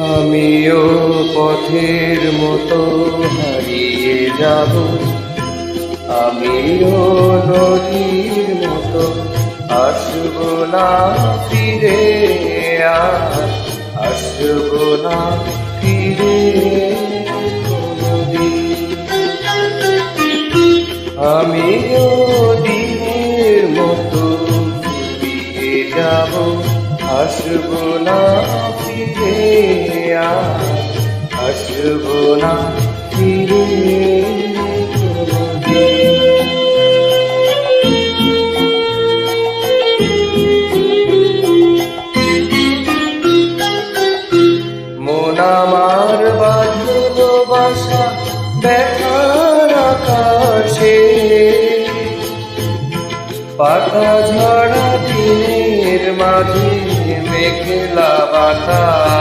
আমিও পথের মতো হারিয়ে যাব, আমিও নদীর মতো আসব না ফিরে, আর আসব না ফিরে কোনদিন। আমিও দিনের মতো ফুরিয়ে যাব, আসব না ফিরে, আর আসব না ফিরে কোনদিন। মন আমার বাঁধল বাসা ব্যথার আকাশে, পাতা ঝরা দিনের মাঝে মেঘলা বাতাস।